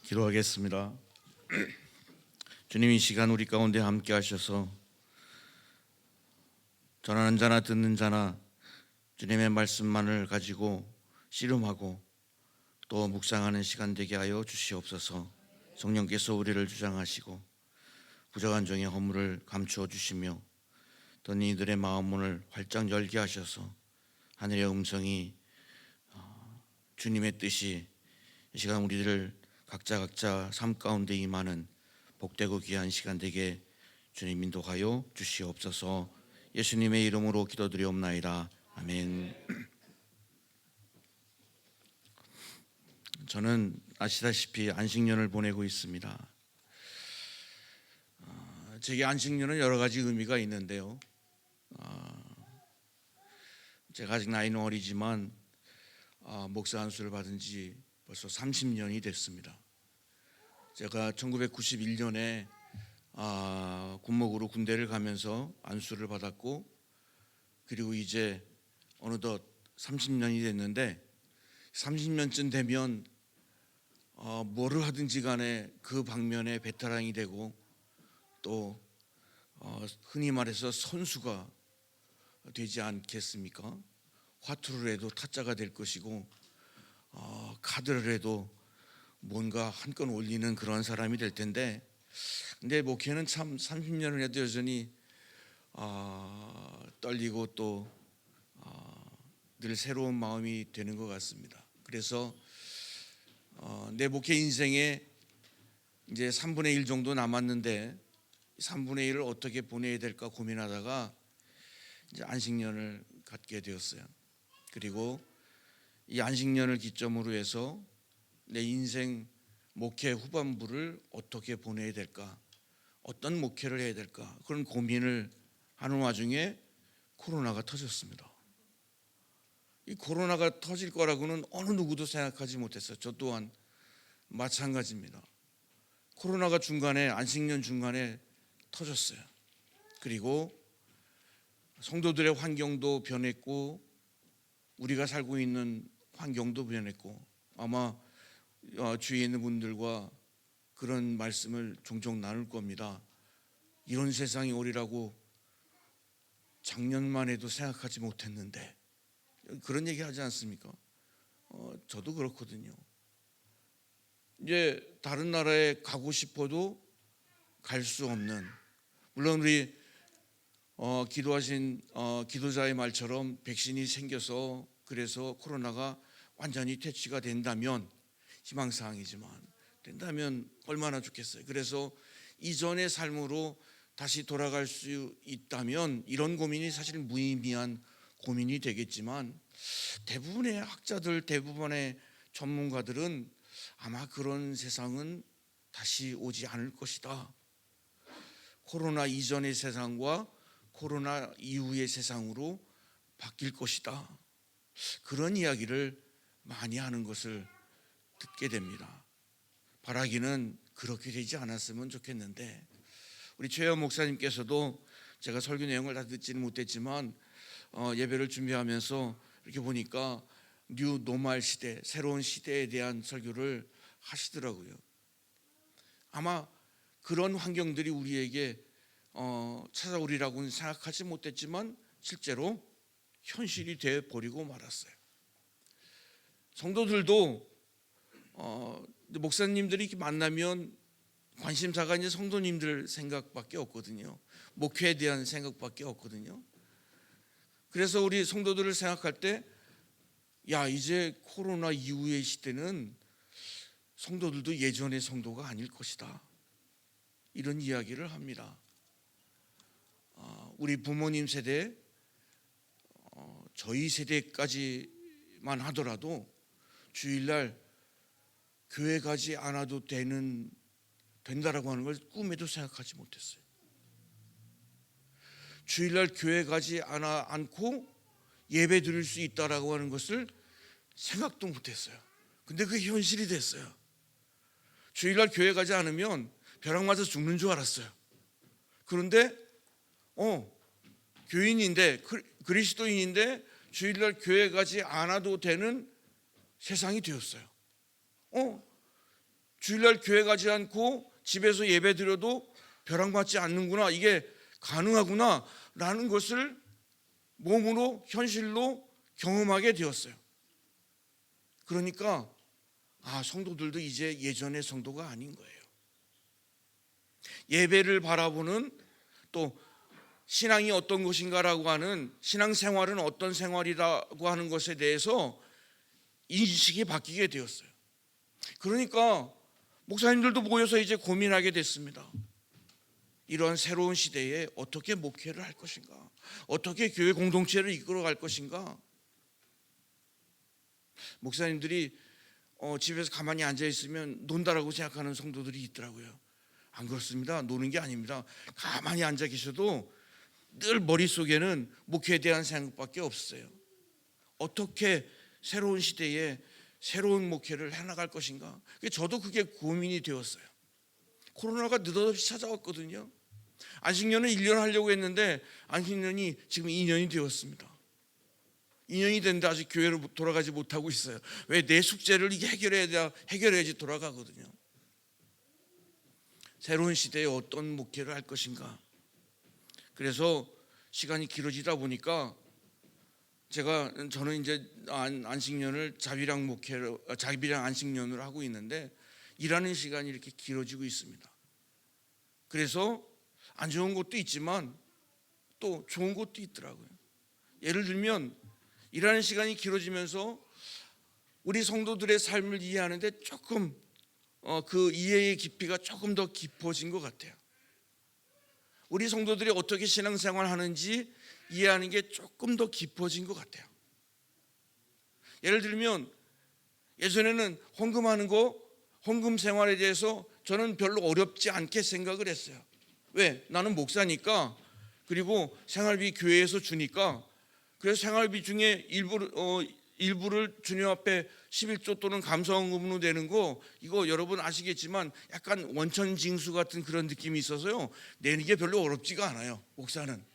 기도하겠습니다. 주님, 이 시간 우리 가운데 함께 하셔서 전하는 자나 듣는 자나 주님의 말씀만을 가지고 씨름하고 또 묵상하는 시간 되게 하여 주시옵소서. 성령께서 우리를 주장하시고 부족한 종의 허물을 감추어 주시며 또 이들의 마음 문을 활짝 열게 하셔서 하늘의 음성이 주님의 뜻이 이 시간 우리들을 각자 삶 가운데 임하는 복되고 귀한 시간 되게 주님 인도하여 주시옵소서. 예수님의 이름으로 기도드리옵나이다. 아멘. 저는 아시다시피 안식년을 보내고 있습니다. 제게 안식년은 여러 가지 의미가 있는데요. 제가 아직 나이는 어리지만 목사 안수를 받은 지 벌써 30년이 됐습니다. 제가 1991년에 군목으로 군대를 가면서 안수를 받았고, 그리고 이제 어느덧 30년이 됐는데 30년쯤 되면 뭐를 하든지 간에 그 방면에 베테랑이 되고 또 흔히 말해서 선수가 되지 않겠습니까? 화투를 해도 타짜가 될 것이고 카드를 해도 뭔가 한 건 올리는 그런 사람이 될 텐데, 근데 목회는 참 30년을 해도 여전히 떨리고 또 늘 새로운 마음이 되는 것 같습니다. 그래서 내 목회 인생에 이제 3분의 1 정도 남았는데 3분의 1을 어떻게 보내야 될까 고민하다가 이제 안식년을 갖게 되었어요. 그리고 이 안식년을 기점으로 해서 내 인생 목회 후반부를 어떻게 보내야 될까, 어떤 목회를 해야 될까, 그런 고민을 하는 와중에 코로나가 터졌습니다. 이 코로나가 터질 거라고는 어느 누구도 생각하지 못했어요. 저 또한 마찬가지입니다. 코로나가 중간에, 안식년 중간에 터졌어요. 그리고 성도들의 환경도 변했고 우리가 살고 있는 환경도 변했고, 아마 주위에 있는 분들과 그런 말씀을 종종 나눌 겁니다. 이런 세상이 오리라고 작년만 해도 생각하지 못했는데, 그런 얘기 하지 않습니까? 저도 그렇거든요. 이제 다른 나라에 가고 싶어도 갈 수 없는, 물론 우리 기도하신 기도자의 말처럼 백신이 생겨서 그래서 코로나가 완전히 퇴치가 된다면, 희망사항이지만 된다면 얼마나 좋겠어요. 그래서 이전의 삶으로 다시 돌아갈 수 있다면 이런 고민이 사실 무의미한 고민이 되겠지만, 대부분의 학자들, 대부분의 전문가들은 아마 그런 세상은 다시 오지 않을 것이다. 코로나 이전의 세상과 코로나 이후의 세상으로 바뀔 것이다. 그런 이야기를 많이 하는 것을 듣게 됩니다. 바라기는 그렇게 되지 않았으면 좋겠는데, 우리 최현 목사님께서도 제가 설교 내용을 다 듣지는 못했지만 예배를 준비하면서 이렇게 보니까 뉴 노멀 시대, 새로운 시대에 대한 설교를 하시더라고요. 아마 그런 환경들이 우리에게 찾아오리라고는 생각하지 못했지만 실제로 현실이 되어 버리고 말았어요. 성도들도 목사님들이 이렇게 만나면 관심사가 이제 성도님들 생각밖에 없거든요. 목회에 대한 생각밖에 없거든요. 그래서 우리 성도들을 생각할 때, 야, 이제 코로나 이후의 시대는 성도들도 예전의 성도가 아닐 것이다, 이런 이야기를 합니다. 우리 부모님 세대, 저희 세대까지만 하더라도 주일날 교회 가지 않아도 된다라고 하는 걸 꿈에도 생각하지 못했어요. 주일날 교회 가지 않고 예배 드릴 수 있다라고 하는 것을 생각도 못했어요. 근데 그게 현실이 됐어요. 주일날 교회 가지 않으면 벼락 맞아 죽는 줄 알았어요. 그런데 교인인데, 그리스도인인데 주일날 교회 가지 않아도 되는 세상이 되었어요. 주일날 교회 가지 않고 집에서 예배 드려도 벼랑받지 않는구나, 이게 가능하구나 라는 것을 몸으로 현실로 경험하게 되었어요. 그러니까 성도들도 이제 예전의 성도가 아닌 거예요. 예배를 바라보는, 또 신앙이 어떤 것인가라고 하는, 신앙생활은 어떤 생활이라고 하는 것에 대해서 인식이 바뀌게 되었어요. 그러니까 목사님들도 모여서 이제 고민하게 됐습니다. 이러한 새로운 시대에 어떻게 목회를 할 것인가, 어떻게 교회 공동체를 이끌어갈 것인가. 목사님들이 집에서 가만히 앉아 있으면 논다라고 생각하는 성도들이 있더라고요. 안 그렇습니다. 노는 게 아닙니다. 가만히 앉아 계셔도 늘 머릿속에는 목회에 대한 생각밖에 없어요. 어떻게 새로운 시대에 새로운 목회를 해나갈 것인가. 저도 그게 고민이 되었어요. 코로나가 느닷없이 찾아왔거든요. 안식년은 1년 하려고 했는데 안식년이 지금 2년이 되었습니다. 2년이 됐는데 아직 교회로 돌아가지 못하고 있어요. 왜? 내 숙제를 이게 해결해야지 돌아가거든요. 새로운 시대에 어떤 목회를 할 것인가. 그래서 시간이 길어지다 보니까 저는 이제 안식년을 자비랑 안식년을 하고 있는데 일하는 시간이 이렇게 길어지고 있습니다. 그래서 안 좋은 것도 있지만 또 좋은 것도 있더라고요. 예를 들면 일하는 시간이 길어지면서 우리 성도들의 삶을 이해하는데 조금 그 이해의 깊이가 조금 더 깊어진 것 같아요. 우리 성도들이 어떻게 신앙생활 하는지 이해하는 게 조금 더 깊어진 것 같아요. 예를 들면 예전에는 헌금 생활에 대해서 저는 별로 어렵지 않게 생각을 했어요. 왜? 나는 목사니까, 그리고 생활비 교회에서 주니까, 그래서 생활비 중에 일부를 주님 앞에 11조 또는 감사헌금으로 내는 거, 이거 여러분 아시겠지만 약간 원천징수 같은 그런 느낌이 있어서요, 내는 게 별로 어렵지가 않아요. 목사는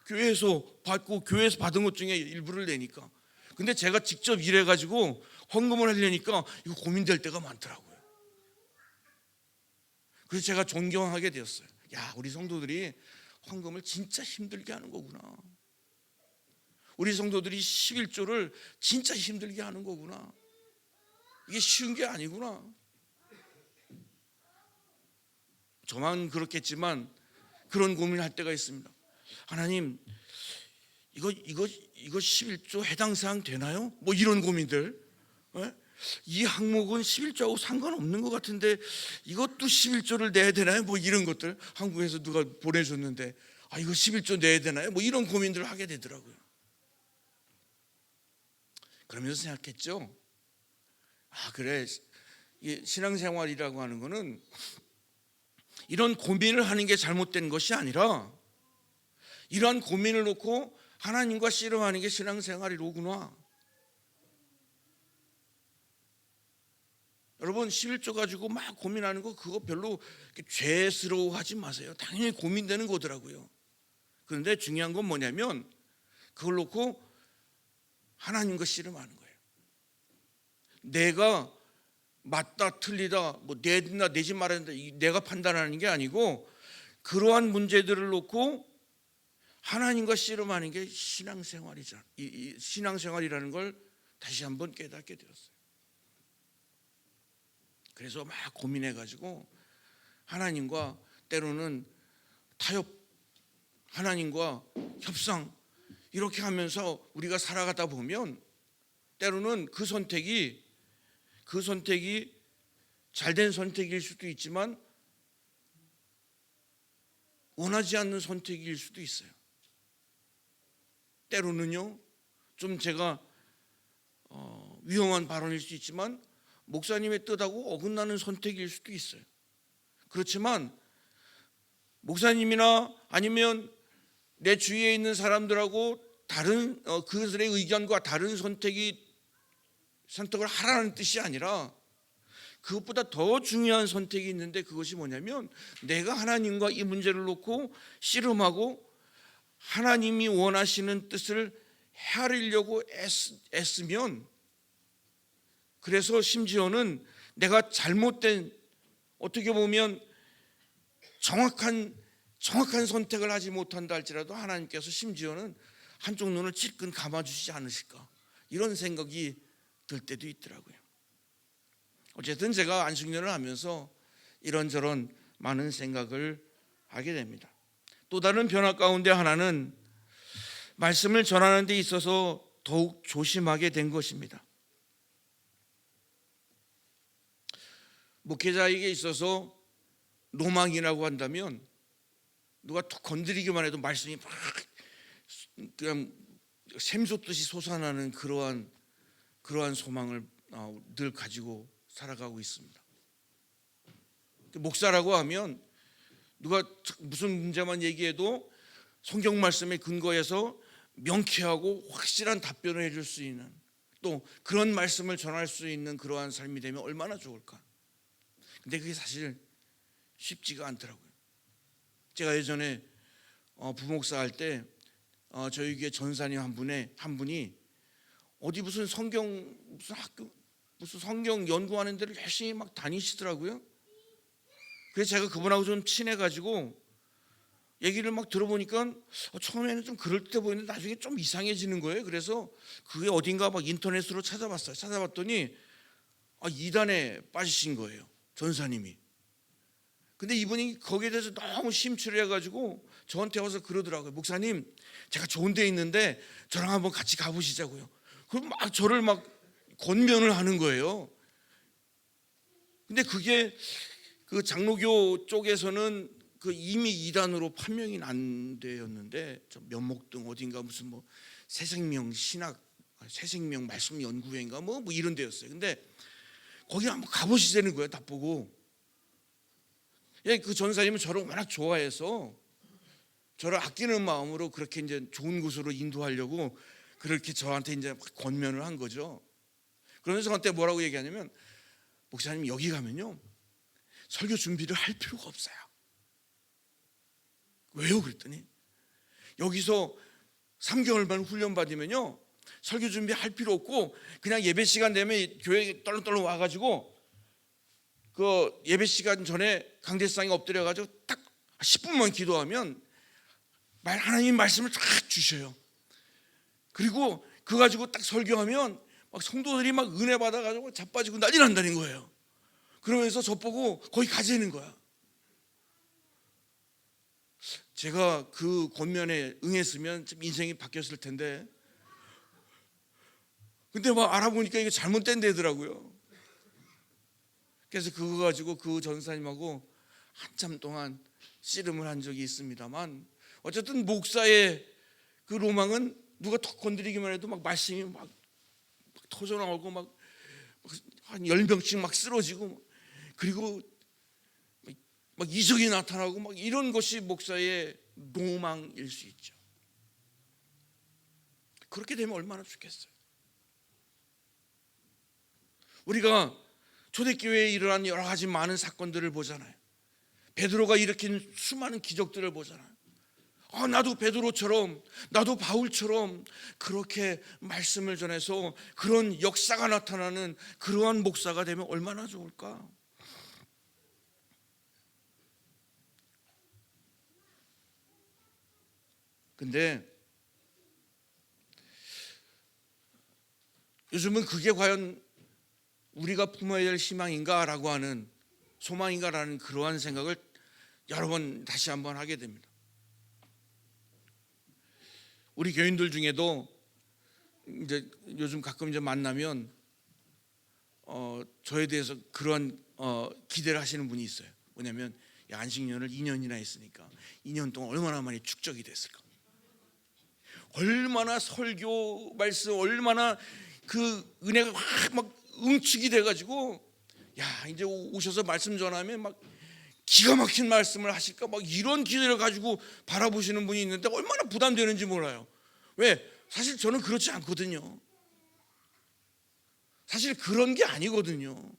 교회에서 받은 것 중에 일부를 내니까. 근데 제가 직접 일해가지고 헌금을 하려니까 이거 고민될 때가 많더라고요. 그래서 제가 존경하게 되었어요. 우리 성도들이 헌금을 진짜 힘들게 하는 거구나. 우리 성도들이 11조를 진짜 힘들게 하는 거구나. 이게 쉬운 게 아니구나. 저만 그렇겠지만 그런 고민을 할 때가 있습니다. 하나님, 이거 11조 해당 사항 되나요? 뭐 이런 고민들. 이 항목은 11조하고 상관없는 것 같은데 이것도 11조를 내야 되나요? 뭐 이런 것들. 한국에서 누가 보내줬는데 이거 11조 내야 되나요? 뭐 이런 고민들을 하게 되더라고요. 그러면서 생각했죠. 그래, 신앙생활이라고 하는 거는 이런 고민을 하는 게 잘못된 것이 아니라 이러한 고민을 놓고 하나님과 씨름하는 게 신앙생활이로구나. 여러분, 11조 가지고 막 고민하는 거 그거 별로 죄스러워하지 마세요. 당연히 고민되는 거더라고요. 그런데 중요한 건 뭐냐면 그걸 놓고 하나님과 씨름하는 거예요. 내가 맞다 틀리다, 뭐 내든다 내지 말아야 된다, 내가 판단하는 게 아니고 그러한 문제들을 놓고 하나님과 씨름하는 게 신앙생활이라는 걸 다시 한번 깨닫게 되었어요. 그래서 막 고민해가지고 하나님과 때로는 타협, 하나님과 협상, 이렇게 하면서 우리가 살아가다 보면 때로는 그 선택이 잘된 선택일 수도 있지만 원하지 않는 선택일 수도 있어요. 때로는요, 좀 제가 위험한 발언일 수 있지만 목사님의 뜻하고 어긋나는 선택일 수도 있어요. 그렇지만 목사님이나 아니면 내 주위에 있는 사람들하고 다른 그들의 의견과 다른 선택을 하라는 뜻이 아니라 그것보다 더 중요한 선택이 있는데, 그것이 뭐냐면 내가 하나님과 이 문제를 놓고 씨름하고 하나님이 원하시는 뜻을 헤아리려고 애쓰면, 그래서 심지어는 내가 잘못된, 어떻게 보면 정확한 선택을 하지 못한다 할지라도 하나님께서 심지어는 한쪽 눈을 찔끔 감아주시지 않으실까, 이런 생각이 들 때도 있더라고요. 어쨌든 제가 안식년을 하면서 이런저런 많은 생각을 하게 됩니다. 또 다른 변화 가운데 하나는 말씀을 전하는 데 있어서 더욱 조심하게 된 것입니다. 목회자에게 있어서 로망이라고 한다면 누가 툭 건드리기만 해도 말씀이 막 그냥 샘솟듯이 솟아나는 그러한 소망을 늘 가지고 살아가고 있습니다. 목사라고 하면 누가 무슨 문제만 얘기해도 성경 말씀에 근거해서 명쾌하고 확실한 답변을 해줄 수 있는, 또 그런 말씀을 전할 수 있는 그러한 삶이 되면 얼마나 좋을까. 근데 그게 사실 쉽지가 않더라고요. 제가 예전에 부목사 할 때 저희 교회 전사님 한 분이 어디 무슨 학교 무슨 성경 연구하는 데를 열심히 막 다니시더라고요. 그래서 제가 그분하고 좀 친해가지고 얘기를 막 들어보니까 처음에는 좀 그럴듯해 보이는데 나중에 좀 이상해지는 거예요. 그래서 그게 어딘가 막 인터넷으로 찾아봤어요. 찾아봤더니 이단에 빠지신 거예요, 전사님이. 근데 이분이 거기에 대해서 너무 심취해가지고 저한테 와서 그러더라고요. 목사님, 제가 좋은 데 있는데 저랑 한번 같이 가보시자고요. 그럼 막 저를 막 권면을 하는 거예요. 근데 그게 그 장로교 쪽에서는 그 이미 이단으로 판명이 난 데였는데, 저 면목동 어딘가 무슨 뭐 새생명 말씀 연구회인가 뭐 이런 데였어요. 근데 거기 한번 가보시자는 거예요. 딱 보고. 그 전사님은 저를 워낙 좋아해서 저를 아끼는 마음으로 그렇게 이제 좋은 곳으로 인도하려고 그렇게 저한테 이제 권면을 한 거죠. 그러면서 저한테 뭐라고 얘기하냐면, 목사님 여기 가면요 설교 준비를 할 필요가 없어요. 왜요? 그랬더니 여기서 3개월만 훈련 받으면요 설교 준비할 필요 없고 그냥 예배 시간 되면 교회에 떨렁떨렁 와가지고 그 예배 시간 전에 강대상에 엎드려가지고 딱 10분만 기도하면 하나님 말씀을 쫙 주셔요. 그리고 그거 가지고 딱 설교하면 막 성도들이 막 은혜 받아가지고 자빠지고 난리 난다는 거예요. 그러면서 저보고 거기 가자는 거야. 제가 그 권면에 응했으면 좀 인생이 바뀌었을 텐데, 근데 막 알아보니까 이게 잘못된 데더라고요. 그래서 그거 가지고 그 전사님하고 한참 동안 씨름을 한 적이 있습니다만, 어쨌든 목사의 그 로망은 누가 턱 건드리기만 해도 막 말씀이 막 터져나오고 막 한 10병씩 막 쓰러지고, 그리고 막 이적이 나타나고 막 이런 것이 목사의 로망일 수 있죠. 그렇게 되면 얼마나 좋겠어요. 우리가 초대교회에 일어난 여러 가지 많은 사건들을 보잖아요. 베드로가 일으킨 수많은 기적들을 보잖아요. 나도 베드로처럼, 나도 바울처럼 그렇게 말씀을 전해서 그런 역사가 나타나는 그러한 목사가 되면 얼마나 좋을까. 근데 요즘은 그게 과연 우리가 품어야 될 희망인가라고 하는, 소망인가라는 그러한 생각을 여러 번 다시 한번 하게 됩니다. 우리 교인들 중에도 이제 요즘 가끔 이제 만나면 저에 대해서 그런 기대를 하시는 분이 있어요. 뭐냐면, 안식년을 2년이나 했으니까 2년 동안 얼마나 많이 축적이 됐을까, 얼마나 설교 말씀, 얼마나 그 은혜가 확 막 응축이 돼가지고, 이제 오셔서 말씀 전하면 막 기가 막힌 말씀을 하실까, 막 이런 기대를 가지고 바라보시는 분이 있는데 얼마나 부담되는지 몰라요. 왜? 사실 저는 그렇지 않거든요. 사실 그런 게 아니거든요.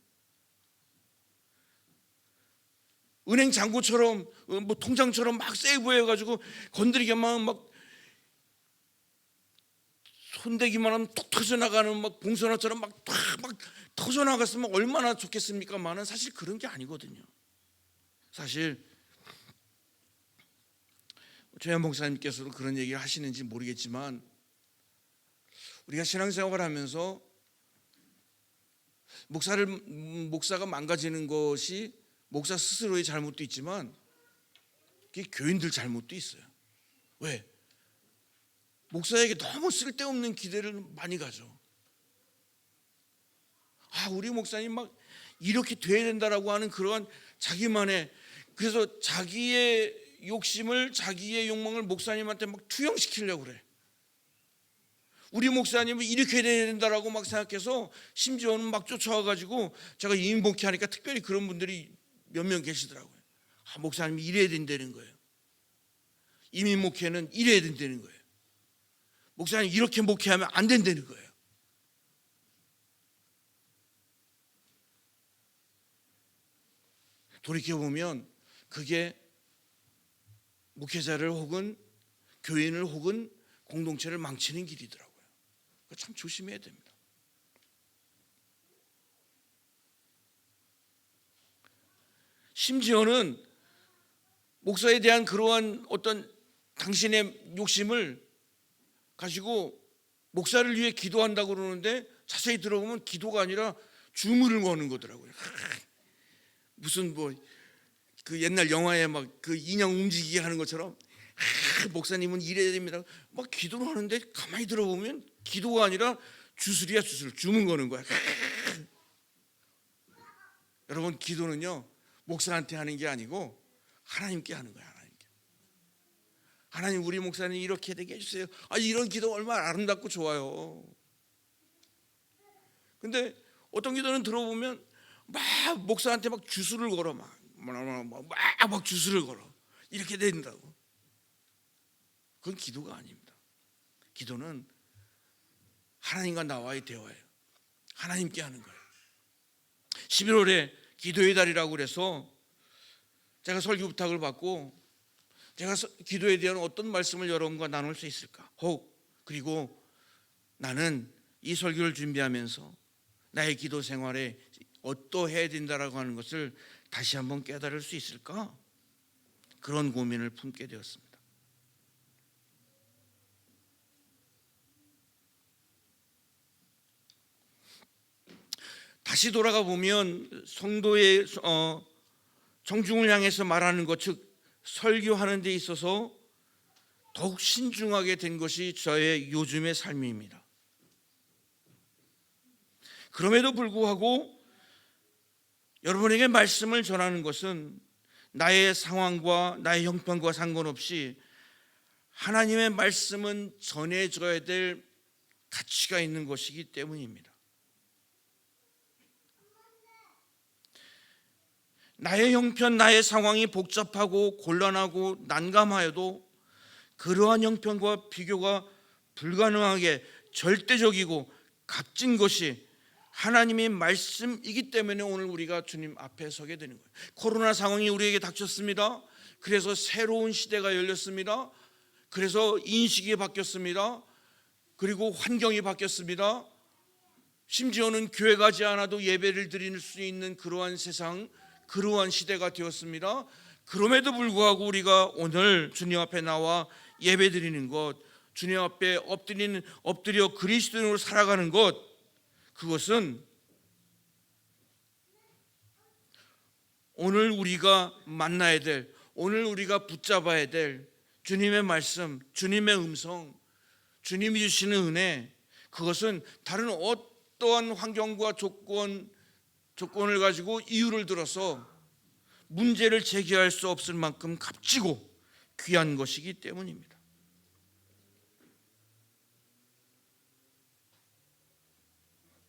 은행 잔고처럼 뭐 통장처럼 막 세이브해가지고 건드리기만 막 손대기만 하면 톡 터져나가는 막 봉선화처럼 막 터져나갔으면 얼마나 좋겠습니까만은 사실 그런 게 아니거든요. 사실 최현 목사님께서도 그런 얘기를 하시는지 모르겠지만 우리가 신앙생활을 하면서 목사가 망가지는 것이 목사 스스로의 잘못도 있지만 그게 교인들 잘못도 있어요. 왜? 목사에게 너무 쓸데없는 기대를 많이 가져. 우리 목사님 막 이렇게 돼야 된다라고 하는 그러한 자기만의, 그래서 자기의 욕심을, 자기의 욕망을 목사님한테 막 투영시키려고 그래. 우리 목사님은 이렇게 돼야 된다라고 막 생각해서 심지어는 막 쫓아와가지고, 제가 이민 목회하니까 특별히 그런 분들이 몇 명 계시더라고요. 목사님이 이래야 된다는 거예요. 이민 목회는 이래야 된다는 거예요. 목사님 이렇게 목회하면 안 된다는 거예요. 돌이켜보면 그게 목회자를 혹은 교인을 혹은 공동체를 망치는 길이더라고요. 참 조심해야 됩니다. 심지어는 목사에 대한 그러한 어떤 당신의 욕심을 가지고 목사를 위해 기도한다고 그러는데 자세히 들어보면 기도가 아니라 주문을 거는 거더라고요. 무슨 그 옛날 영화에 막 그 인형 움직이게 하는 것처럼 목사님은 이래야 됩니다. 막 기도를 하는데 가만히 들어보면 기도가 아니라 주술이야, 주술. 주문 거는 거야. 여러분, 기도는요 목사한테 하는 게 아니고 하나님께 하는 거야. 하나님, 우리 목사님 이렇게 되게 해주세요. 이런 기도 얼마나 아름답고 좋아요. 근데 어떤 기도는 들어보면 막 목사한테 막 주술을 걸어, 막 주술을 걸어. 이렇게 된다고. 그건 기도가 아닙니다. 기도는 하나님과 나와의 대화예요. 하나님께 하는 거예요. 11월에 기도의 달이라고 그래서 제가 설교 부탁을 받고 제가 기도에 대한 어떤 말씀을 여러분과 나눌 수 있을까? 그리고 나는 이 설교를 준비하면서 나의 기도 생활에 어떠해야 된다라고 하는 것을 다시 한번 깨달을 수 있을까? 그런 고민을 품게 되었습니다. 다시 돌아가 보면 성도의 청중을 향해서 말하는 것, 즉 설교하는 데 있어서 더욱 신중하게 된 것이 저의 요즘의 삶입니다. 그럼에도 불구하고 여러분에게 말씀을 전하는 것은 나의 상황과 나의 형편과 상관없이 하나님의 말씀은 전해져야 될 가치가 있는 것이기 때문입니다. 나의 형편, 나의 상황이 복잡하고 곤란하고 난감하여도 그러한 형편과 비교가 불가능하게 절대적이고 값진 것이 하나님의 말씀이기 때문에 오늘 우리가 주님 앞에 서게 되는 거예요. 코로나 상황이 우리에게 닥쳤습니다. 그래서 새로운 시대가 열렸습니다. 그래서 인식이 바뀌었습니다. 그리고 환경이 바뀌었습니다. 심지어는 교회 가지 않아도 예배를 드릴 수 있는 그러한 세상, 그러한 시대가 되었습니다. 그럼에도 불구하고 우리가 오늘 주님 앞에 나와 예배 드리는 것, 주님 앞에 엎드려 그리스도인으로 살아가는 것, 그것은 오늘 우리가 만나야 될, 오늘 우리가 붙잡아야 될 주님의 말씀, 주님의 음성, 주님이 주시는 은혜, 그것은 다른 어떠한 환경과 조건을 가지고 이유를 들어서 문제를 제기할 수 없을 만큼 값지고 귀한 것이기 때문입니다.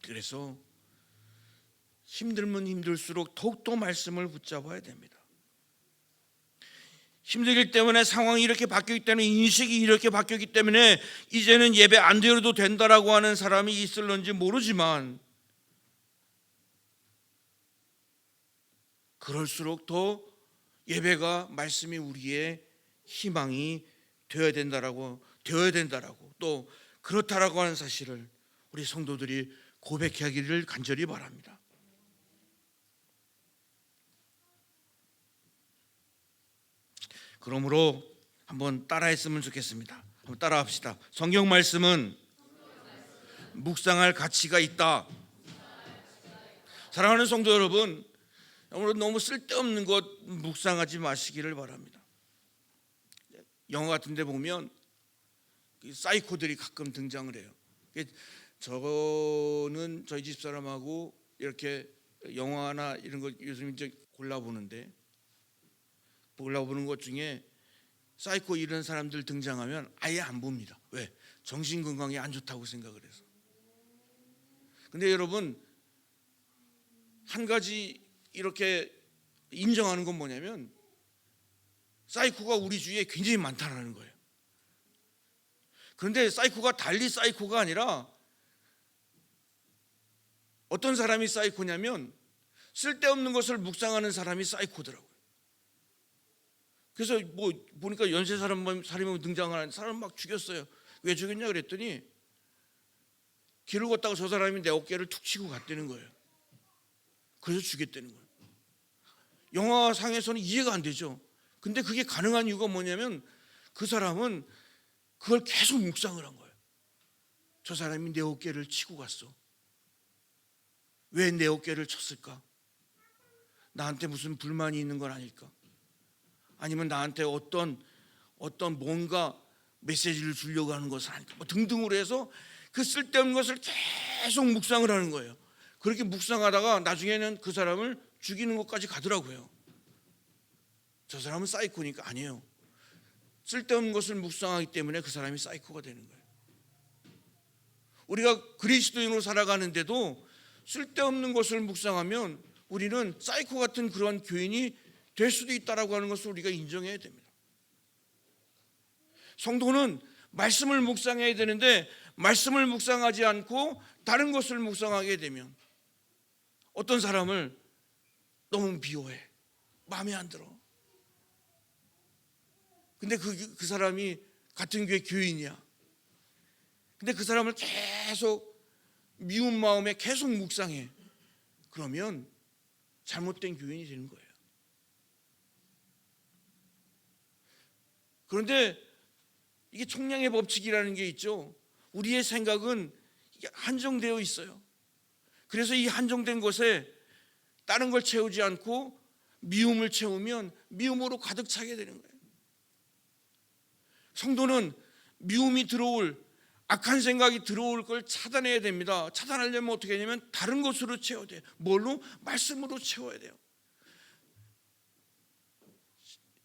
그래서 힘들면 힘들수록 더욱더 말씀을 붙잡아야 됩니다. 힘들기 때문에 상황이 이렇게 바뀌기 때문에 인식이 이렇게 바뀌었기 때문에 이제는 예배 안 드려도 된다라고 하는 사람이 있을런지 모르지만 그럴수록 더 예배가 말씀이 우리의 희망이 되어야 된다라고 또 그렇다라고 하는 사실을 우리 성도들이 고백하기를 간절히 바랍니다. 그러므로 한번 따라했으면 좋겠습니다. 한번 따라합시다. 성경 말씀은 묵상할 가치가 있다. 사랑하는 성도 여러분, 너무 쓸데없는 것 묵상하지 마시기를 바랍니다. 영화 같은 데 보면 사이코들이 가끔 등장을 해요. 저는 저희 집사람하고 이렇게 영화나 이런 거 요즘 이제 골라보는 것 중에 사이코 이런 사람들 등장하면 아예 안 봅니다. 왜? 정신건강에 안 좋다고 생각을 해서. 근데 여러분, 한 가지 이렇게 인정하는 건 뭐냐면 사이코가 우리 주위에 굉장히 많다는 거예요. 그런데 사이코가 달리 사이코가 아니라 어떤 사람이 사이코냐면 쓸데없는 것을 묵상하는 사람이 사이코더라고요. 그래서 뭐 보니까 연쇄 살인범 등장하는 사람 막 죽였어요. 왜 죽였냐 그랬더니 길을 걷다가 저 사람이 내 어깨를 툭 치고 갔다는 거예요. 그래서 죽였다는 거예요. 영화상에서는 이해가 안 되죠. 근데 그게 가능한 이유가 뭐냐면 그 사람은 그걸 계속 묵상을 한 거예요. 저 사람이 내 어깨를 치고 갔어. 왜 내 어깨를 쳤을까? 나한테 무슨 불만이 있는 건 아닐까? 아니면 나한테 어떤 뭔가 메시지를 주려고 하는 것은 아닐까? 뭐 등등으로 해서 그 쓸데없는 것을 계속 묵상을 하는 거예요. 그렇게 묵상하다가 나중에는 그 사람을 죽이는 것까지 가더라고요. 저 사람은 사이코니까. 아니에요. 쓸데없는 것을 묵상하기 때문에 그 사람이 사이코가 되는 거예요. 우리가 그리스도인으로 살아가는데도 쓸데없는 것을 묵상하면 우리는 사이코 같은 그런 교인이 될 수도 있다라고 하는 것을 우리가 인정해야 됩니다. 성도는 말씀을 묵상해야 되는데 말씀을 묵상하지 않고 다른 것을 묵상하게 되면 어떤 사람을 너무 미워해. 마음에 안 들어. 근데 그 사람이 같은 교회 교인이야. 근데 그 사람을 계속 미운 마음에 계속 묵상해. 그러면 잘못된 교인이 되는 거예요. 그런데 이게 총량의 법칙이라는 게 있죠. 우리의 생각은 이게 한정되어 있어요. 그래서 이 한정된 것에 다른 걸 채우지 않고 미움을 채우면 미움으로 가득 차게 되는 거예요. 성도는 미움이 들어올, 악한 생각이 들어올 걸 차단해야 됩니다. 차단하려면 어떻게 하냐면 다른 것으로 채워야 돼요. 뭘로? 말씀으로 채워야 돼요.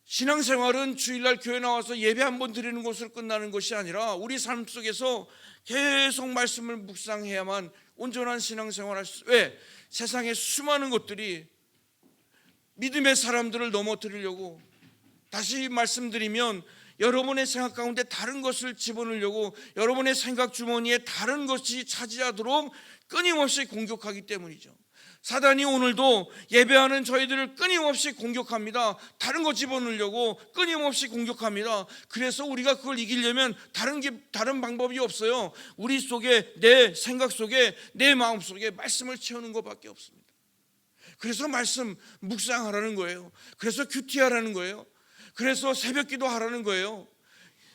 신앙생활은 주일날 교회 나와서 예배 한번 드리는 것으로 끝나는 것이 아니라 우리 삶 속에서 계속 말씀을 묵상해야만 온전한 신앙생활을 할 수. 왜? 세상에 수많은 것들이 믿음의 사람들을 넘어뜨리려고, 다시 말씀드리면 여러분의 생각 가운데 다른 것을 집어넣으려고, 여러분의 생각 주머니에 다른 것이 차지하도록 끊임없이 공격하기 때문이죠. 사단이 오늘도 예배하는 저희들을 끊임없이 공격합니다. 다른 거 집어넣으려고 끊임없이 공격합니다. 그래서 우리가 그걸 이기려면 다른 방법이 없어요. 우리 속에, 내 생각 속에, 내 마음 속에 말씀을 채우는 것밖에 없습니다. 그래서 말씀 묵상하라는 거예요. 그래서 큐티하라는 거예요. 그래서 새벽기도 하라는 거예요.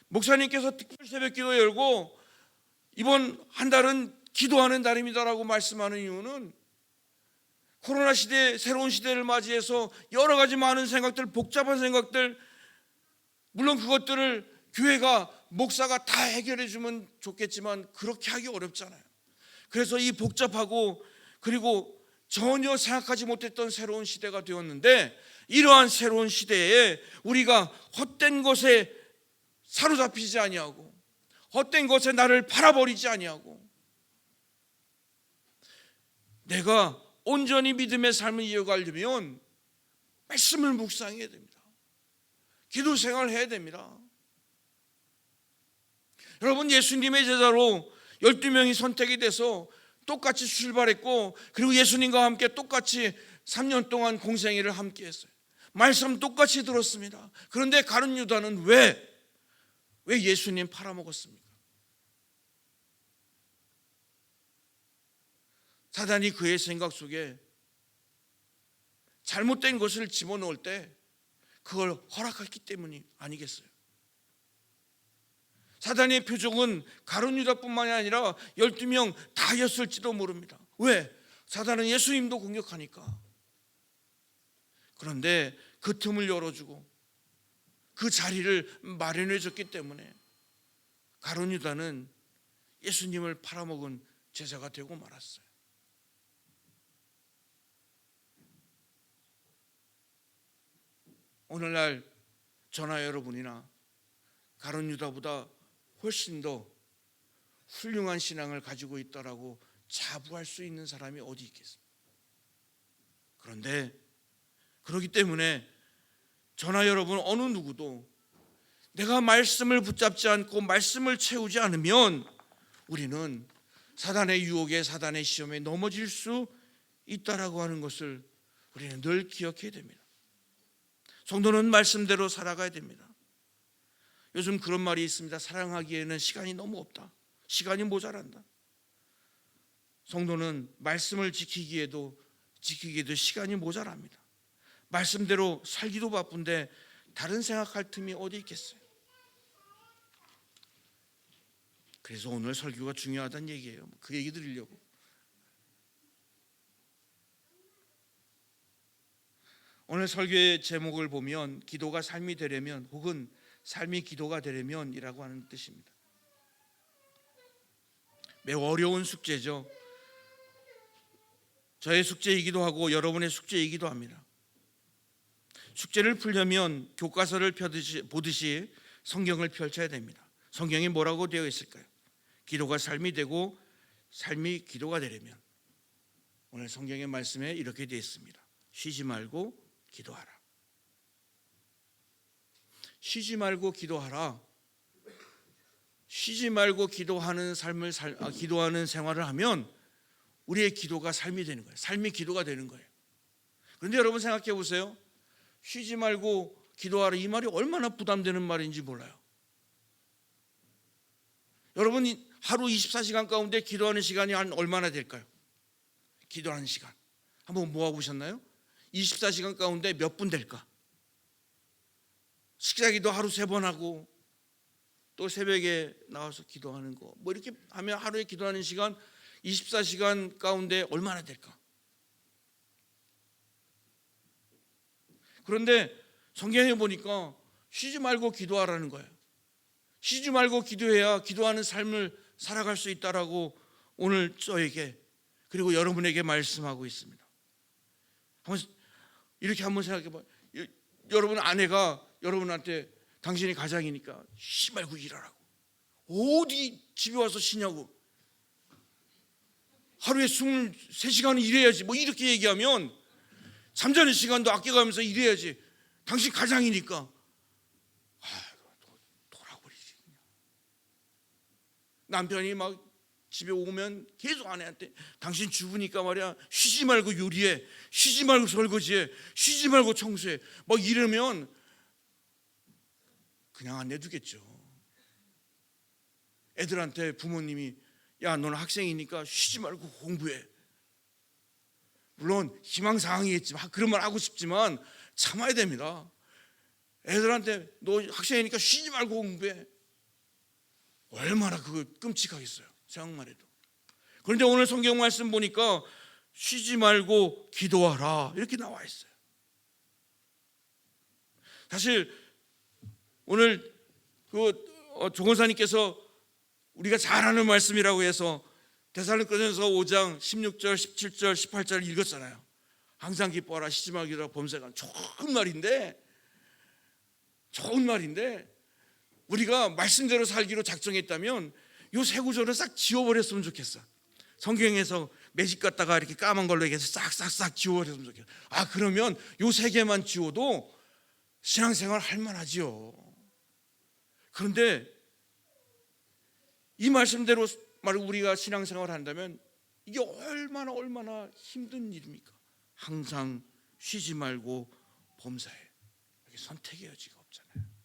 목사님께서 특별 새벽기도 열고 이번 한 달은 기도하는 달입니다라고 말씀하는 이유는 코로나 시대, 새로운 시대를 맞이해서 여러 가지 많은 생각들, 복잡한 생각들, 물론 그것들을 교회가, 목사가 다 해결해 주면 좋겠지만 그렇게 하기 어렵잖아요. 그래서 이 복잡하고 그리고 전혀 생각하지 못했던 새로운 시대가 되었는데, 이러한 새로운 시대에 우리가 헛된 것에 사로잡히지 아니하고 헛된 것에 나를 팔아버리지 아니하고 내가 온전히 믿음의 삶을 이어가려면 말씀을 묵상해야 됩니다. 기도 생활을 해야 됩니다. 여러분, 예수님의 제자로 12명이 선택이 돼서 똑같이 출발했고, 그리고 예수님과 함께 똑같이 3년 동안 공생애를 함께 했어요. 말씀 똑같이 들었습니다. 그런데 가룟 유다는 왜 예수님 팔아먹었습니까? 사단이 그의 생각 속에 잘못된 것을 집어넣을 때 그걸 허락했기 때문이 아니겠어요? 사단의 표적은 가룟 유다뿐만이 아니라 12명 다였을지도 모릅니다. 왜? 사단은 예수님도 공격하니까. 그런데 그 틈을 열어주고 그 자리를 마련해 줬기 때문에 가룟 유다는 예수님을 팔아먹은 제자가 되고 말았어요. 오늘날 저나 여러분이나 가룟 유다보다 훨씬 더 훌륭한 신앙을 가지고 있다라고 자부할 수 있는 사람이 어디 있겠습니까? 그런데 그렇기 때문에 저나 여러분 어느 누구도 내가 말씀을 붙잡지 않고 말씀을 채우지 않으면 우리는 사단의 유혹에, 사단의 시험에 넘어질 수 있다라고 하는 것을 우리는 늘 기억해야 됩니다. 성도는 말씀대로 살아가야 됩니다. 요즘 그런 말이 있습니다. 사랑하기에는 시간이 너무 없다. 시간이 모자란다. 성도는 말씀을 지키기에도 시간이 모자랍니다. 말씀대로 살기도 바쁜데 다른 생각할 틈이 어디 있겠어요? 그래서 오늘 설교가 중요하다는 얘기예요. 그 얘기 드리려고. 오늘 설교의 제목을 보면 기도가 삶이 되려면, 혹은 삶이 기도가 되려면 이라고 하는 뜻입니다. 매우 어려운 숙제죠. 저의 숙제이기도 하고 여러분의 숙제이기도 합니다. 숙제를 풀려면 교과서를 보듯이 성경을 펼쳐야 됩니다. 성경에 뭐라고 되어 있을까요? 기도가 삶이 되고 삶이 기도가 되려면 오늘 성경의 말씀에 이렇게 되어 있습니다. 쉬지 말고 기도하라. 쉬지 말고 기도하라. 쉬지 말고 기도하는 기도하는 생활을 하면 우리의 기도가 삶이 되는 거예요. 삶이 기도가 되는 거예요. 그런데 여러분 생각해 보세요. 쉬지 말고 기도하라, 이 말이 얼마나 부담되는 말인지 몰라요. 여러분이 하루 24시간 가운데 기도하는 시간이 한 얼마나 될까요? 기도하는 시간 한번 모아보셨나요? 24시간 가운데 몇 분 될까? 식사기도 하루 3번 하고 또 새벽에 나와서 기도하는 거 뭐 이렇게 하면 하루에 기도하는 시간 24시간 가운데 얼마나 될까? 그런데 성경에 보니까 쉬지 말고 기도하라는 거예요. 쉬지 말고 기도해야 기도하는 삶을 살아갈 수 있다라고 오늘 저에게 그리고 여러분에게 말씀하고 있습니다. 이렇게 한번 생각해 봐요. 여러분 아내가 여러분한테 당신이 가장이니까 쉬지 말고 일하라고. 어디 집에 와서 쉬냐고. 하루에 23시간은 일해야지. 뭐 이렇게 얘기하면 잠자는 시간도 아껴가면서 일해야지. 당신 가장이니까. 돌아버리지. 남편이 막 집에 오면 계속 아내한테 당신 주부니까 말이야 쉬지 말고 요리해, 쉬지 말고 설거지해, 쉬지 말고 청소해 막 이러면 그냥 안 내두겠죠. 애들한테 부모님이 야 너는 학생이니까 쉬지 말고 공부해. 물론 희망사항이겠지만 그런 말 하고 싶지만 참아야 됩니다. 애들한테 너 학생이니까 쉬지 말고 공부해. 얼마나 그거 끔찍하겠어요. 생각만 해도. 그런데 오늘 성경 말씀 보니까 쉬지 말고 기도하라 이렇게 나와 있어요. 사실 오늘 조건사님께서 우리가 잘 아는 말씀이라고 해서 데살로니가전서 5장 16절, 17절, 18절 읽었잖아요. 항상 기뻐하라, 쉬지 말고 기도하라, 범사가 좋은 말인데 우리가 말씀대로 살기로 작정했다면 이 세 구절을 싹 지워버렸으면 좋겠어. 성경에서 매직 갖다가 이렇게 까만 걸로 해서 싹싹싹 지워버렸으면 좋겠어. 그러면 이 세 개만 지워도 신앙생활 할 만하지요. 그런데 이 말씀대로 우리가 신앙생활 한다면 이게 얼마나 힘든 일입니까? 항상 쉬지 말고 범사해. 이게 선택의 여지가 없잖아요.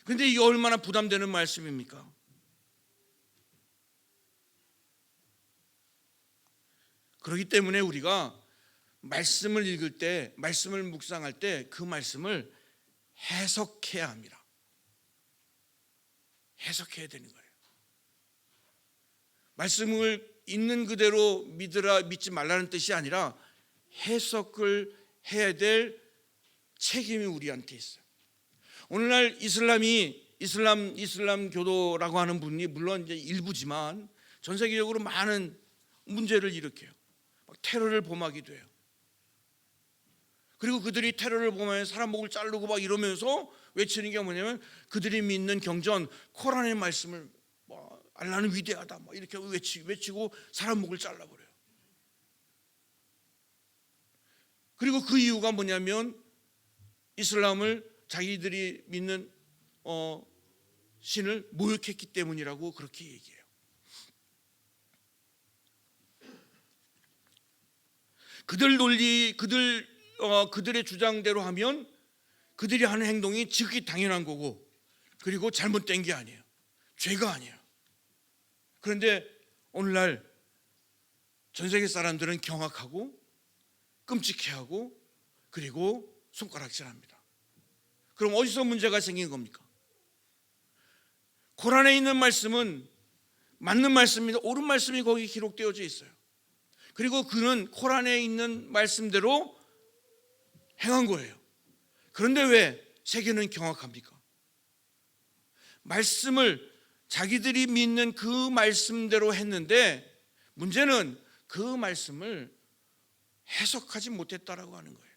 그런데 이게 얼마나 부담되는 말씀입니까? 그렇기 때문에 우리가 말씀을 읽을 때, 말씀을 묵상할 때 그 말씀을 해석해야 합니다. 해석해야 되는 거예요. 말씀을 있는 그대로 믿지 말라는 뜻이 아니라 해석을 해야 될 책임이 우리한테 있어요. 오늘날 이슬람 교도라고 하는 분이 물론 이제 일부지만 전 세계적으로 많은 문제를 일으켜요. 막 테러를 범하기도 해요. 그리고 그들이 테러를 범하면 사람 목을 자르고 막 이러면서 외치는 게 뭐냐면 그들이 믿는 경전 코란의 말씀을 알라는 위대하다 막 이렇게 외치고 사람 목을 잘라버려요. 그리고 그 이유가 뭐냐면 이슬람을 자기들이 믿는 신을 모욕했기 때문이라고 그렇게 얘기해요. 그들 논리, 그들의 주장대로 하면 그들이 하는 행동이 지극히 당연한 거고, 그리고 잘못된 게 아니에요. 죄가 아니에요. 그런데 오늘날 전 세계 사람들은 경악하고 끔찍해하고 그리고 손가락질합니다. 그럼 어디서 문제가 생긴 겁니까? 코란에 있는 말씀은 맞는 말씀입니다. 옳은 말씀이 거기 기록되어져 있어요. 그리고 그는 코란에 있는 말씀대로 행한 거예요. 그런데 왜 세계는 경악합니까? 말씀을 자기들이 믿는 그 말씀대로 했는데 문제는 그 말씀을 해석하지 못했다라고 하는 거예요.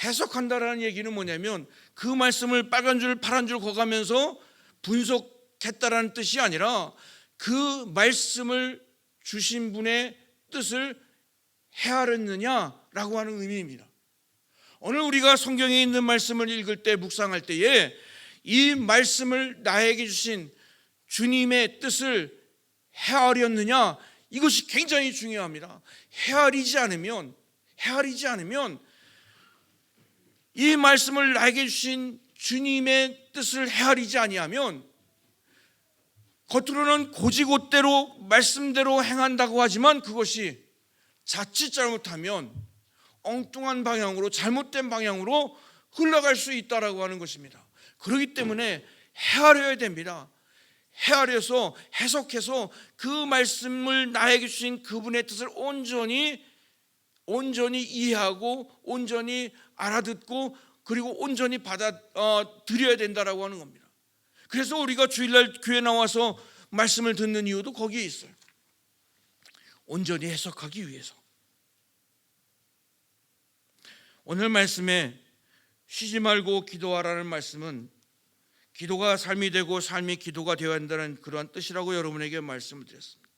해석한다라는 얘기는 뭐냐면 그 말씀을 빨간 줄 파란 줄 거가면서 분석했다라는 뜻이 아니라 그 말씀을 주신 분의 뜻을 헤아렸느냐라고 하는 의미입니다. 오늘 우리가 성경에 있는 말씀을 읽을 때 묵상할 때에 이 말씀을 나에게 주신 주님의 뜻을 헤아렸느냐, 이것이 굉장히 중요합니다. 헤아리지 않으면 이 말씀을 나에게 주신 주님의 뜻을 헤아리지 아니하면 겉으로는 고지곳대로 말씀대로 행한다고 하지만 그것이 자칫 잘못하면 엉뚱한 방향으로, 잘못된 방향으로 흘러갈 수 있다라고 하는 것입니다. 그렇기 때문에 헤아려야 됩니다. 헤아려서 해석해서 그 말씀을 나에게 주신 그분의 뜻을 온전히 이해하고 온전히 알아듣고 그리고 온전히 받아들여야 된다라고 하는 겁니다. 그래서 우리가 주일날 교회 나와서 말씀을 듣는 이유도 거기에 있어요. 온전히 해석하기 위해서. 오늘 말씀에 쉬지 말고 기도하라는 말씀은 기도가 삶이 되고 삶이 기도가 되어야 한다는 그러한 뜻이라고 여러분에게 말씀을 드렸습니다.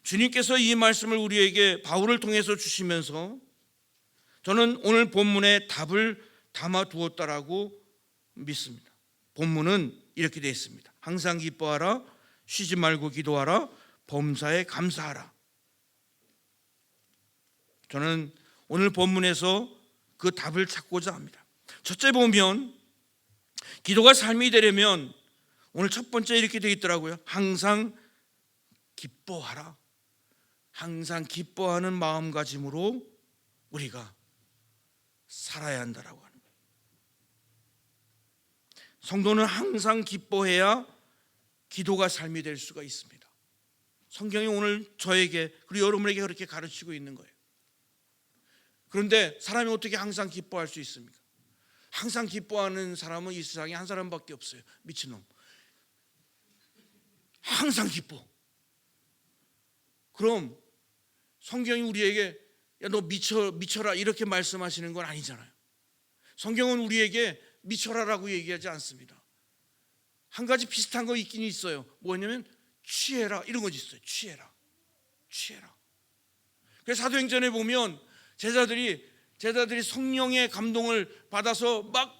주님께서 이 말씀을 우리에게 바울을 통해서 주시면서 저는 오늘 본문에 답을 담아 두었다라고 믿습니다. 본문은 이렇게 되어 있습니다. 항상 기뻐하라, 쉬지 말고 기도하라, 범사에 감사하라. 저는 오늘 본문에서 그 답을 찾고자 합니다. 첫째 보면 기도가 삶이 되려면 오늘 첫 번째 이렇게 되어 있더라고요. 항상 기뻐하라. 항상 기뻐하는 마음가짐으로 우리가 살아야 한다라고 하는 거예요. 성도는 항상 기뻐해야 기도가 삶이 될 수가 있습니다. 성경이 오늘 저에게 그리고 여러분에게 그렇게 가르치고 있는 거예요. 그런데 사람이 어떻게 항상 기뻐할 수 있습니까? 항상 기뻐하는 사람은 이 세상에 한 사람밖에 없어요. 미친놈. 항상 기뻐. 그럼 성경이 우리에게 야, 너 미쳐라 이렇게 말씀하시는 건 아니잖아요. 성경은 우리에게 미쳐라라고 얘기하지 않습니다. 한 가지 비슷한 거 있긴 있어요. 뭐냐면 취해라 이런 거 있어요. 취해라. 그래서 사도행전에 보면 제자들이 성령의 감동을 받아서 막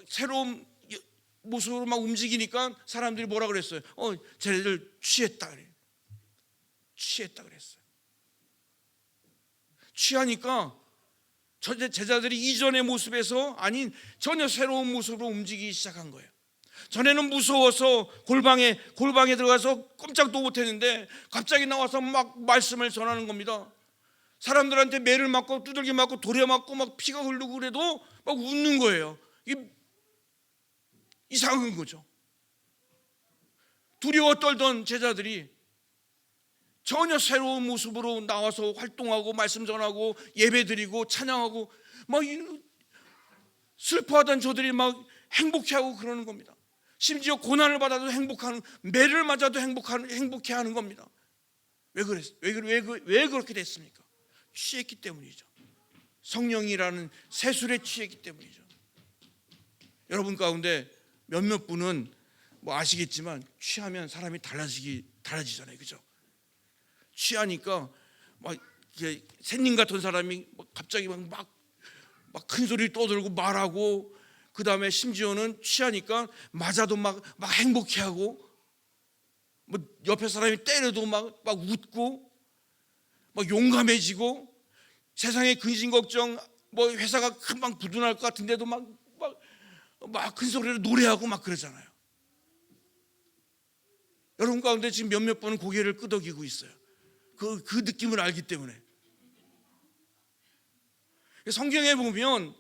새로운 모습으로 막 움직이니까 사람들이 뭐라 그랬어요? 쟤네들 취했다 그랬어요. 취하니까 제자들이 이전의 모습에서 아닌 전혀 새로운 모습으로 움직이기 시작한 거예요. 전에는 무서워서 골방에 들어가서 꼼짝도 못했는데 갑자기 나와서 막 말씀을 전하는 겁니다. 사람들한테 매를 맞고 두들겨 맞고 돌에 맞고 막 피가 흐르고 그래도 막 웃는 거예요. 이게 이상한 거죠. 두려워 떨던 제자들이 전혀 새로운 모습으로 나와서 활동하고 말씀 전하고 예배드리고 찬양하고 막 슬퍼하던 저들이 막 행복해하고 그러는 겁니다. 심지어 고난을 받아도 행복하는, 매를 맞아도 행복해하는 겁니다. 왜 그렇게 됐습니까? 취했기 때문이죠. 성령이라는 새술에 취했기 때문이죠. 여러분 가운데 몇몇 분은 뭐 아시겠지만 취하면 사람이 달라지잖아요, 그죠? 취하니까 막 샌님 같은 사람이 갑자기 막 큰 소리 떠들고 말하고, 그 다음에 심지어는 취하니까 맞아도 막 행복해하고, 뭐 옆에 사람이 때려도 막 웃고, 막 용감해지고, 세상에 근심 걱정, 뭐 회사가 금방 부도날 것 같은데도 막 큰 소리로 노래하고 막 그러잖아요. 여러분 가운데 지금 몇몇 분은 고개를 끄덕이고 있어요. 그 느낌을 알기 때문에. 성경에 보면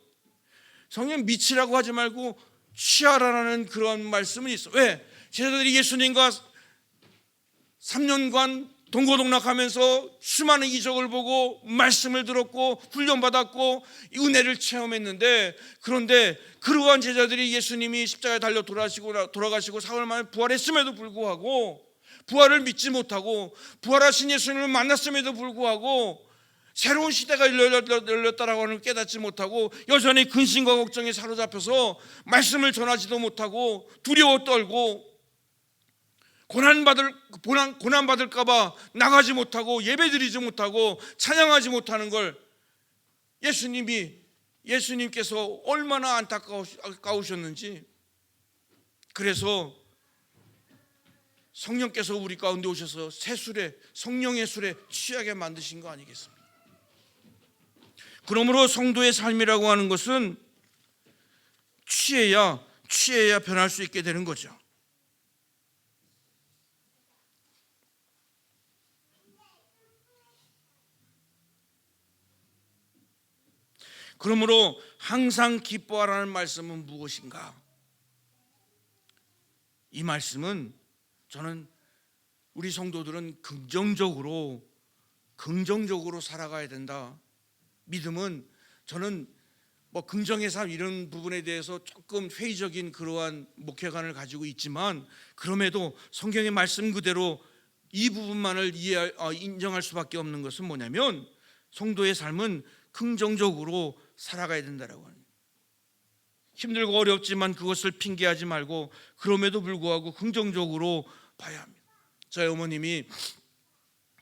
성경 미치라고 하지 말고 취하라는 그런 말씀은 있어. 왜? 제자들이 예수님과 3년간 동고동락하면서 수많은 이적을 보고 말씀을 들었고 훈련받았고 은혜를 체험했는데, 그런데 그러한 제자들이 예수님이 십자가에 달려 돌아가시고 사흘 만에 부활했음에도 불구하고, 부활을 믿지 못하고 부활하신 예수님을 만났음에도 불구하고 새로운 시대가 열렸다라고 하는 걸 깨닫지 못하고 여전히 근심과 걱정에 사로잡혀서 말씀을 전하지도 못하고 두려워 떨고 고난받을까 봐 나가지 못하고 예배드리지 못하고 찬양하지 못하는 걸 예수님께서 얼마나 안타까우셨는지, 그래서 성령께서 우리 가운데 오셔서 새술에, 성령의 술에 취하게 만드신 거 아니겠습니까? 그러므로 성도의 삶이라고 하는 것은 취해야 변할 수 있게 되는 거죠. 그러므로 항상 기뻐하라는 말씀은 무엇인가? 이 말씀은 저는 우리 성도들은 긍정적으로 살아가야 된다. 믿음은, 저는 뭐 긍정의 삶 이런 부분에 대해서 조금 회의적인 그러한 목회관을 가지고 있지만, 그럼에도 성경의 말씀 그대로 이 부분만을 인정할 수밖에 없는 것은 뭐냐면, 성도의 삶은 긍정적으로 살아가야 된다라고 합니다. 힘들고 어렵지만 그것을 핑계하지 말고 그럼에도 불구하고 긍정적으로 봐야 합니다. 저희 어머님이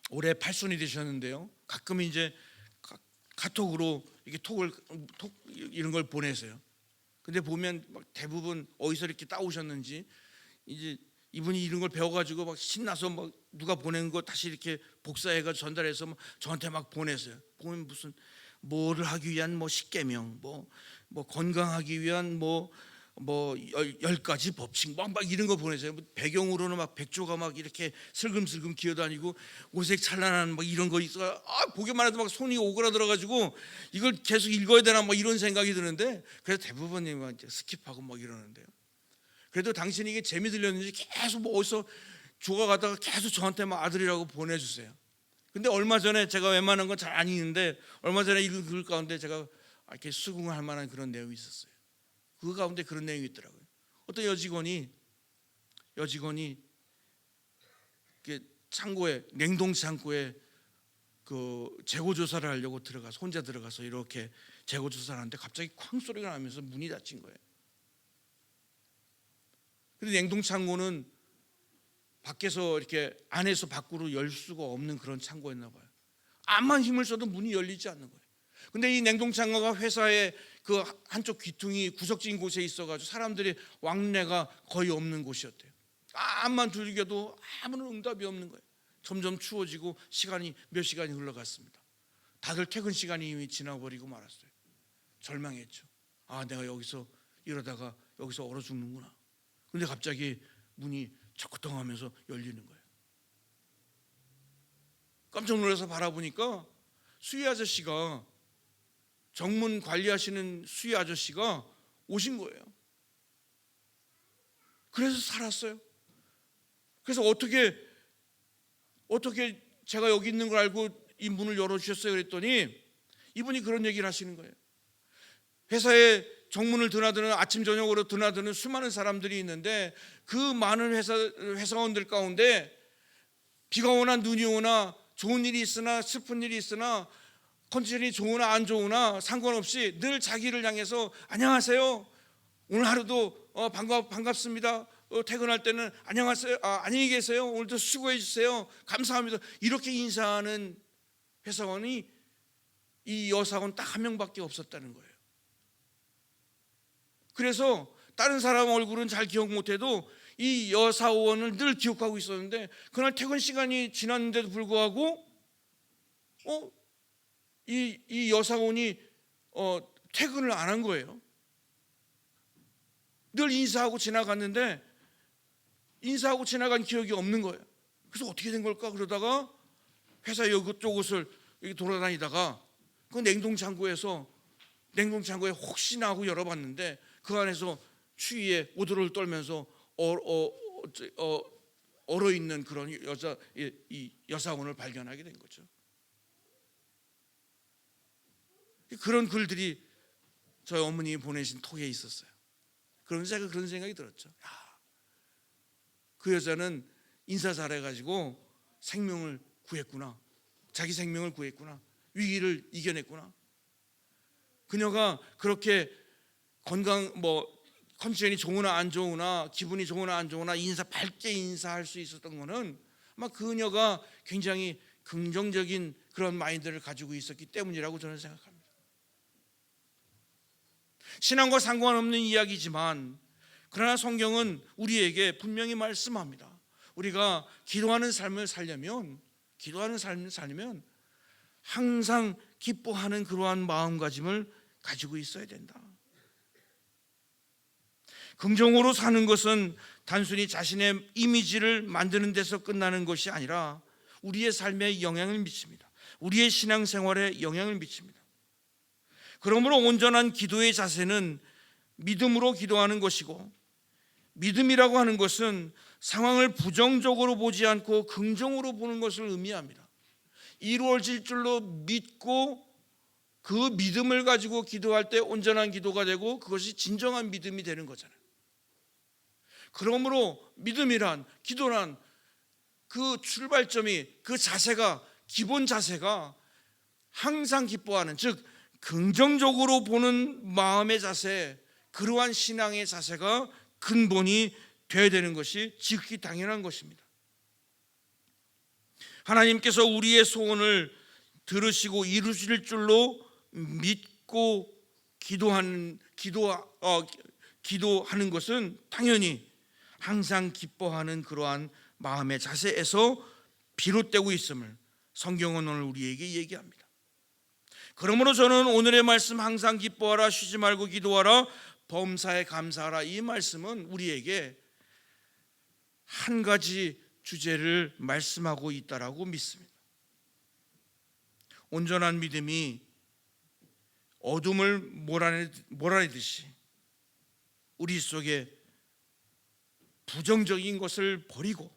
올해 8순이 되셨는데요, 가끔 이제 카톡으로 이렇게 톡 이런 걸 보내세요. 근데 보면 막 대부분 어디서 이렇게 따오셨는지 이제 이분이 이런 걸 배워가지고 막 신나서 막 누가 보낸 거 다시 이렇게 복사해가 전달해서 막 저한테 막 보내세요. 보면 무슨 뭐를 하기 위한 뭐 십계명, 뭐 건강하기 위한 뭐 10가지 법칙 막 이런 거 보내세요. 배경으로는 막 백조가 막 이렇게 슬금슬금 기어다니고 오색 찬란한 막 이런 거 있어. 보기만 해도 막 손이 오그라들어가지고 이걸 계속 읽어야 되나 막 이런 생각이 드는데, 그래서 대부분이 이제 스킵하고 막 이러는데요. 그래도 당신이 이게 재미 들렸는지 계속 뭐 어디서 조각하다가 계속 저한테 막 아들이라고 보내주세요. 근데 얼마 전에 제가 웬만한 건 잘 안 읽는데 얼마 전에 읽은 글 가운데 제가 이렇게 수긍할 만한 그런 내용이 있었어요. 그 가운데 그런 내용이 있더라고요. 어떤 여직원이 창고에, 냉동 창고에 그 재고 조사를 하려고 혼자 들어가서 이렇게 재고 조사를 하는데 갑자기 쾅 소리가 나면서 문이 닫힌 거예요. 근데 냉동 창고는 밖에서 이렇게 안에서 밖으로 열 수가 없는 그런 창고였나 봐요. 암만 힘을 써도 문이 열리지 않는 거예요. 근데 이 냉동창고가 회사의 그 한쪽 귀퉁이 구석진 곳에 있어가지고 사람들이 왕래가 거의 없는 곳이었대요. 암만 두들겨도 아무런 응답이 없는 거예요. 점점 추워지고 몇 시간이 흘러갔습니다. 다들 퇴근 시간이 이미 지나버리고 말았어요. 절망했죠. 내가 이러다가 여기서 얼어 죽는구나. 근데 갑자기 문이 척구통하면서 열리는 거예요. 깜짝 놀라서 바라보니까 수위 아저씨가, 정문 관리하시는 수위 아저씨가 오신 거예요. 그래서 살았어요. 그래서 어떻게 제가 여기 있는 걸 알고 이 문을 열어주셨어요 그랬더니 이분이 그런 얘기를 하시는 거예요. 회사에 정문을 드나드는, 아침 저녁으로 드나드는 수많은 사람들이 있는데 그 많은 회사원들 가운데 비가 오나 눈이 오나 좋은 일이 있으나 슬픈 일이 있으나 컨디션이 좋으나 안 좋으나 상관없이 늘 자기를 향해서 안녕하세요, 오늘 하루도 반갑습니다, 퇴근할 때는 안녕하세요, 안녕히 계세요, 오늘도 수고해 주세요, 감사합니다, 이렇게 인사하는 회사원이 이 여사원 딱 한 명밖에 없었다는 거예요. 그래서 다른 사람 얼굴은 잘 기억 못해도 이 여사원을 늘 기억하고 있었는데 그날 퇴근 시간이 지났는데도 불구하고 이 여사원이 퇴근을 안 한 거예요. 늘 인사하고 지나갔는데 인사하고 지나간 기억이 없는 거예요. 그래서 어떻게 된 걸까 그러다가 회사 이쪽을 돌아다니다가 그 냉동창고에 혹시나 하고 열어봤는데 그 안에서 추위에 오돌오돌 떨면서 얼어있는 그런 이 여사원을 발견하게 된 거죠. 그런 글들이 저희 어머님이 보내신 톡에 있었어요. 그런 생각이 들었죠. 그 여자는 인사 잘해가지고 생명을 구했구나, 자기 생명을 구했구나, 위기를 이겨냈구나. 그녀가 그렇게 컨디션이 좋으나 안 좋으나 기분이 좋으나 안 좋으나 밝게 인사할 수 있었던 거는 아마 그녀가 굉장히 긍정적인 그런 마인드를 가지고 있었기 때문이라고 저는 생각합니다. 신앙과 상관없는 이야기지만 그러나 성경은 우리에게 분명히 말씀합니다. 우리가 기도하는 삶을 살려면 항상 기뻐하는 그러한 마음가짐을 가지고 있어야 된다. 긍정으로 사는 것은 단순히 자신의 이미지를 만드는 데서 끝나는 것이 아니라 우리의 삶에 영향을 미칩니다. 우리의 신앙생활에 영향을 미칩니다. 그러므로 온전한 기도의 자세는 믿음으로 기도하는 것이고, 믿음이라고 하는 것은 상황을 부정적으로 보지 않고 긍정으로 보는 것을 의미합니다. 이루어질 줄로 믿고 그 믿음을 가지고 기도할 때 온전한 기도가 되고 그것이 진정한 믿음이 되는 거잖아요. 그러므로 믿음이란, 기도란 그 출발점이, 그 자세가, 기본 자세가 항상 기뻐하는, 즉 긍정적으로 보는 마음의 자세, 그러한 신앙의 자세가 근본이 되어야 되는 것이 지극히 당연한 것입니다. 하나님께서 우리의 소원을 들으시고 이루실 줄로 믿고 기도하는 것은 당연히 항상 기뻐하는 그러한 마음의 자세에서 비롯되고 있음을 성경은 오늘 우리에게 얘기합니다. 그러므로 저는 오늘의 말씀, 항상 기뻐하라, 쉬지 말고 기도하라, 범사에 감사하라, 이 말씀은 우리에게 한 가지 주제를 말씀하고 있다라고 믿습니다. 온전한 믿음이 어둠을 몰아내듯이 우리 속에 부정적인 것을 버리고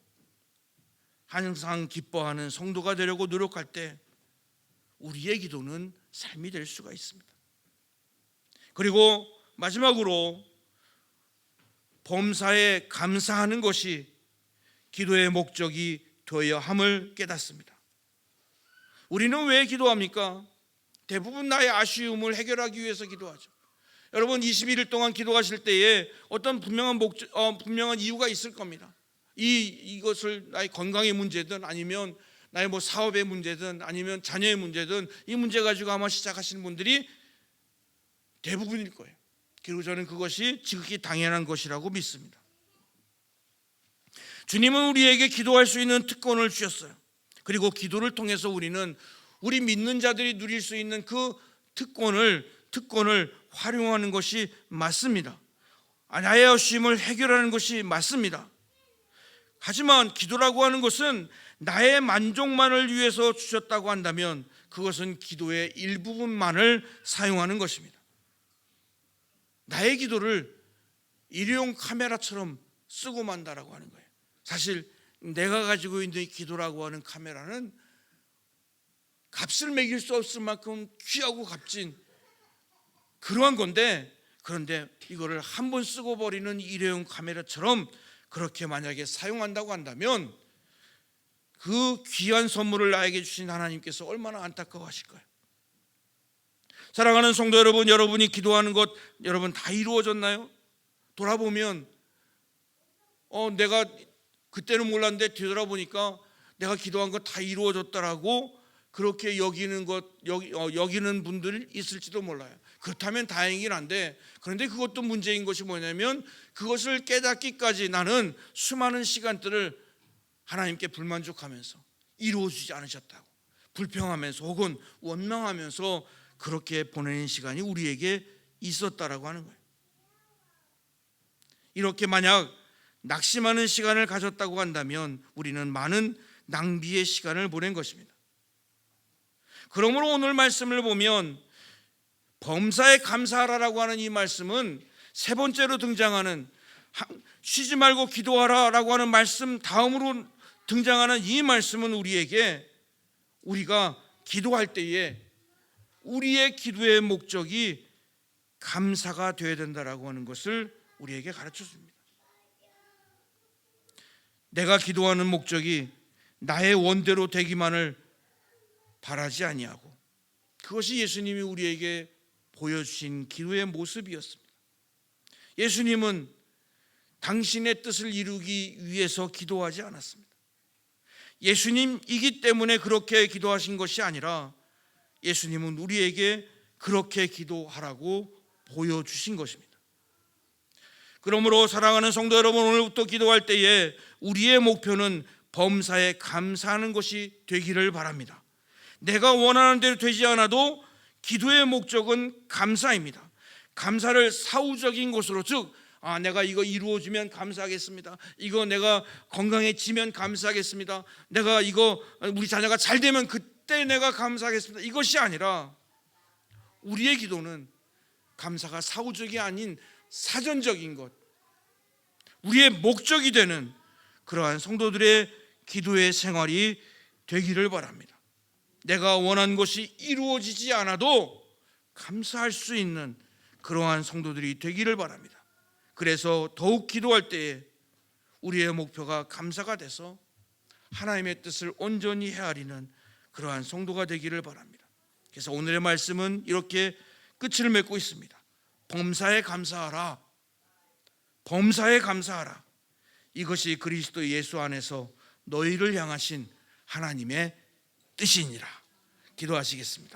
항상 기뻐하는 성도가 되려고 노력할 때 우리의 기도는 삶이 될 수가 있습니다. 그리고 마지막으로 범사에 감사하는 것이 기도의 목적이 되어야 함을 깨닫습니다. 우리는 왜 기도합니까? 대부분 나의 아쉬움을 해결하기 위해서 기도하죠. 여러분 21일 동안 기도하실 때에 어떤 분명한 이유가 있을 겁니다. 이것을 나의 건강의 문제든 아니면 나의 사업의 문제든 아니면 자녀의 문제든 이 문제 가지고 아마 시작하시는 분들이 대부분일 거예요. 그리고 저는 그것이 지극히 당연한 것이라고 믿습니다. 주님은 우리에게 기도할 수 있는 특권을 주셨어요. 그리고 기도를 통해서 우리는 우리 믿는 자들이 누릴 수 있는 그 특권을 활용하는 것이 맞습니다. 나의 아쉬움을 해결하는 것이 맞습니다. 하지만 기도라고 하는 것은 나의 만족만을 위해서 주셨다고 한다면 그것은 기도의 일부분만을 사용하는 것입니다. 나의 기도를 일회용 카메라처럼 쓰고 만다라고 하는 거예요. 사실 내가 가지고 있는 이 기도라고 하는 카메라는 값을 매길 수 없을 만큼 귀하고 값진 그러한 건데, 그런데 이거를 한 번 쓰고 버리는 일회용 카메라처럼 그렇게 만약에 사용한다고 한다면 그 귀한 선물을 나에게 주신 하나님께서 얼마나 안타까워하실까요? 사랑하는 성도 여러분, 여러분이 기도하는 것 여러분 다 이루어졌나요? 돌아보면 내가 그때는 몰랐는데 뒤돌아보니까 내가 기도한 것 다 이루어졌다라고 그렇게 여기는 분들이 있을지도 몰라요. 그렇다면 다행이긴 한데, 그런데 그것도 문제인 것이 뭐냐면 그것을 깨닫기까지 나는 수많은 시간들을 하나님께 불만족하면서 이루어지지 않으셨다고 불평하면서 혹은 원망하면서 그렇게 보내는 시간이 우리에게 있었다라고 하는 거예요. 이렇게 만약 낙심하는 시간을 가졌다고 한다면 우리는 많은 낭비의 시간을 보낸 것입니다. 그러므로 오늘 말씀을 보면 범사에 감사하라라고 하는 이 말씀은 세 번째로 등장하는 쉬지 말고 기도하라라고 하는 말씀 다음으로 등장하는 이 말씀은 우리가 기도할 때에 우리의 기도의 목적이 감사가 되어야 된다라고 하는 것을 우리에게 가르쳐 줍니다. 내가 기도하는 목적이 나의 원대로 되기만을 바라지 아니하고, 그것이 예수님이 우리에게 보여주신 기도의 모습이었습니다. 예수님은 당신의 뜻을 이루기 위해서 기도하지 않았습니다. 예수님이기 때문에 그렇게 기도하신 것이 아니라 예수님은 우리에게 그렇게 기도하라고 보여주신 것입니다. 그러므로 사랑하는 성도 여러분, 오늘부터 기도할 때에 우리의 목표는 범사에 감사하는 것이 되기를 바랍니다. 내가 원하는 대로 되지 않아도 기도의 목적은 감사입니다. 감사를 사후적인 것으로, 즉 내가 이거 이루어지면 감사하겠습니다. 이거 내가 건강해지면 감사하겠습니다. 내가 이거 우리 자녀가 잘 되면 그때 내가 감사하겠습니다. 이것이 아니라 우리의 기도는 감사가 사후적이 아닌 사전적인 것, 우리의 목적이 되는 그러한 성도들의 기도의 생활이 되기를 바랍니다. 내가 원한 것이 이루어지지 않아도 감사할 수 있는 그러한 성도들이 되기를 바랍니다. 그래서 더욱 기도할 때에 우리의 목표가 감사가 돼서 하나님의 뜻을 온전히 헤아리는 그러한 성도가 되기를 바랍니다. 그래서 오늘의 말씀은 이렇게 끝을 맺고 있습니다. 범사에 감사하라. 범사에 감사하라. 이것이 그리스도 예수 안에서 너희를 향하신 하나님의 뜻이니라. 기도하시겠습니다.